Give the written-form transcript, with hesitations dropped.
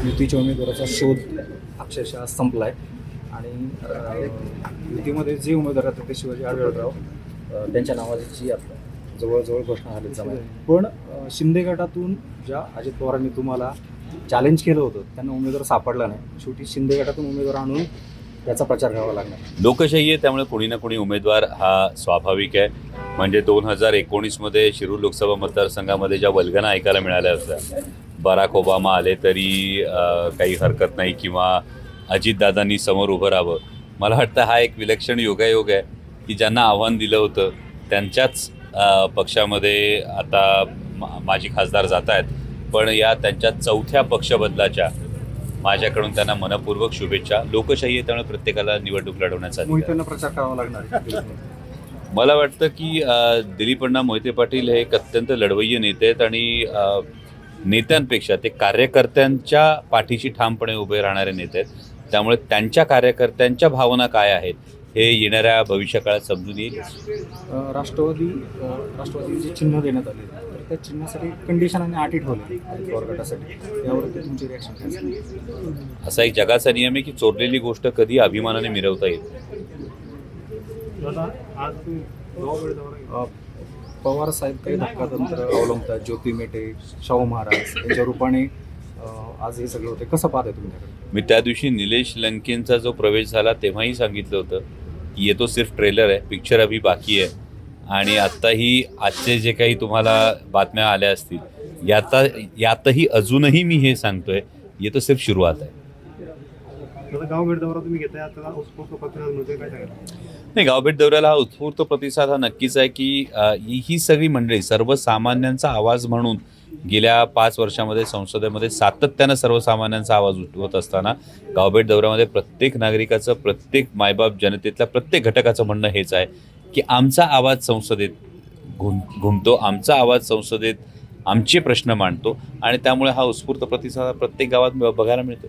युतीच्या उमेदवाराचा शोध अक्षरशः संपला आहे आणि युतीमध्ये जे उमेदवार आहेत ते शिवाजी आढळराव त्यांच्या नावाची आता जवळजवळ घोषणा झाली जमा आहे. पण शिंदे गटातून ज्या अजित पवारांनी तुम्हाला चॅलेंज केलं होतं त्यांना उमेदवार सापडला नाही. शेवटी शिंदे गटातून उमेदवार आणून त्याचा प्रचार करावा लागणार. लोकशाही आहे, त्यामुळे कोणी ना कोणी उमेदवार हा स्वाभाविक आहे. म्हणजे 2019मध्ये शिरूर लोकसभा मतदारसंघामध्ये ज्या वल्गना ऐकायला मिळाल्या होत्या, बराक ओबामा आले तरी काही हरकत नाही किंवा अजितदादांनी समोर उभं राहावं, मला वाटतं हा एक विलक्षण योगायोग आहे की ज्यांना आव्हान दिलं होतं त्यांच्याच पक्षामध्ये आता माजी खासदार जात आहेत. पण या त्यांच्या चौथ्या पक्षबदलाच्या माझ्याकडून त्यांना मनपूर्वक शुभेच्छा. लोकशाही आहे, त्यामुळे प्रत्येकाला निवडणूक लढवण्याचा प्रचार करावा लागणार. मला वाटतं की दिलीप अण्णा मोहिते पाटील हे एक अत्यंत लढवय्ये नेते आहेत आणि नेत्यांपेक्षा ते कार्यकर्त्यांच्या पाठीशी ठामपणे उभे राहणारे नेते आहेत. त्यामुळे त्यांच्या कार्यकर्त्यांच्या भावना काय आहेत हे येणाऱ्या भविष्यकाळात समजून येईल. राष्ट्रवादी जे चिन्ह देण्यात आले तर त्या चिन्हासाठी कंडिशन आणि अटी ठेवले गटासाठी, यावरती तुमची रिॲक्शन काय? असा एक जगाचा नियम आहे की चोरलेली गोष्ट कधी अभिमानाने मिरवता येईल. पवार साहेब काही धक्कातंत्र अवलंबतात, ज्योती मेटे, शाहू महाराज यांच्या रूपाने आज हे सगळं होते. कसं पाहताय तुमच्याकडे? मी त्या दिवशी निलेश लंकेंचा जो प्रवेश झाला तेव्हाही सांगितलं होतं की ये तो सिर्फ ट्रेलर आहे, पिक्चर अभी बाकी आहे. आणि आत्ताही आजचे जे काही तुम्हाला बातम्या आल्या असतील यातही अजूनही मी हे सांगतोय, ये तो सिर्फ सुरुवात आहे. गावभेट दौरा तुम्ही घेताय, आता उत्स्फूर्त प्रतिसाद मिळतोय, काय सांगाल? नाही, गावभेट दौऱ्याला हा उत्स्फूर्त प्रतिसाद हा नक्कीच आहे की ही सगळी मंडळी सर्वसामान्यांचा आवाज म्हणून गेल्या 5 वर्षामध्ये संसदेमध्ये सातत्यानं सर्वसामान्यांचा आवाज उठवत असताना गावभेट दौऱ्यामध्ये प्रत्येक नागरिकाचं, प्रत्येक मायबाप जनतेतल्या प्रत्येक घटकाचं म्हणणं हेच आहे की आमचा आवाज संसदेत घुमतो, आमचा आवाज संसदेत आमचे प्रश्न मांडतो आणि त्यामुळे हा उत्स्फूर्त प्रतिसाद प्रत्येक गावात बघायला मिळतो.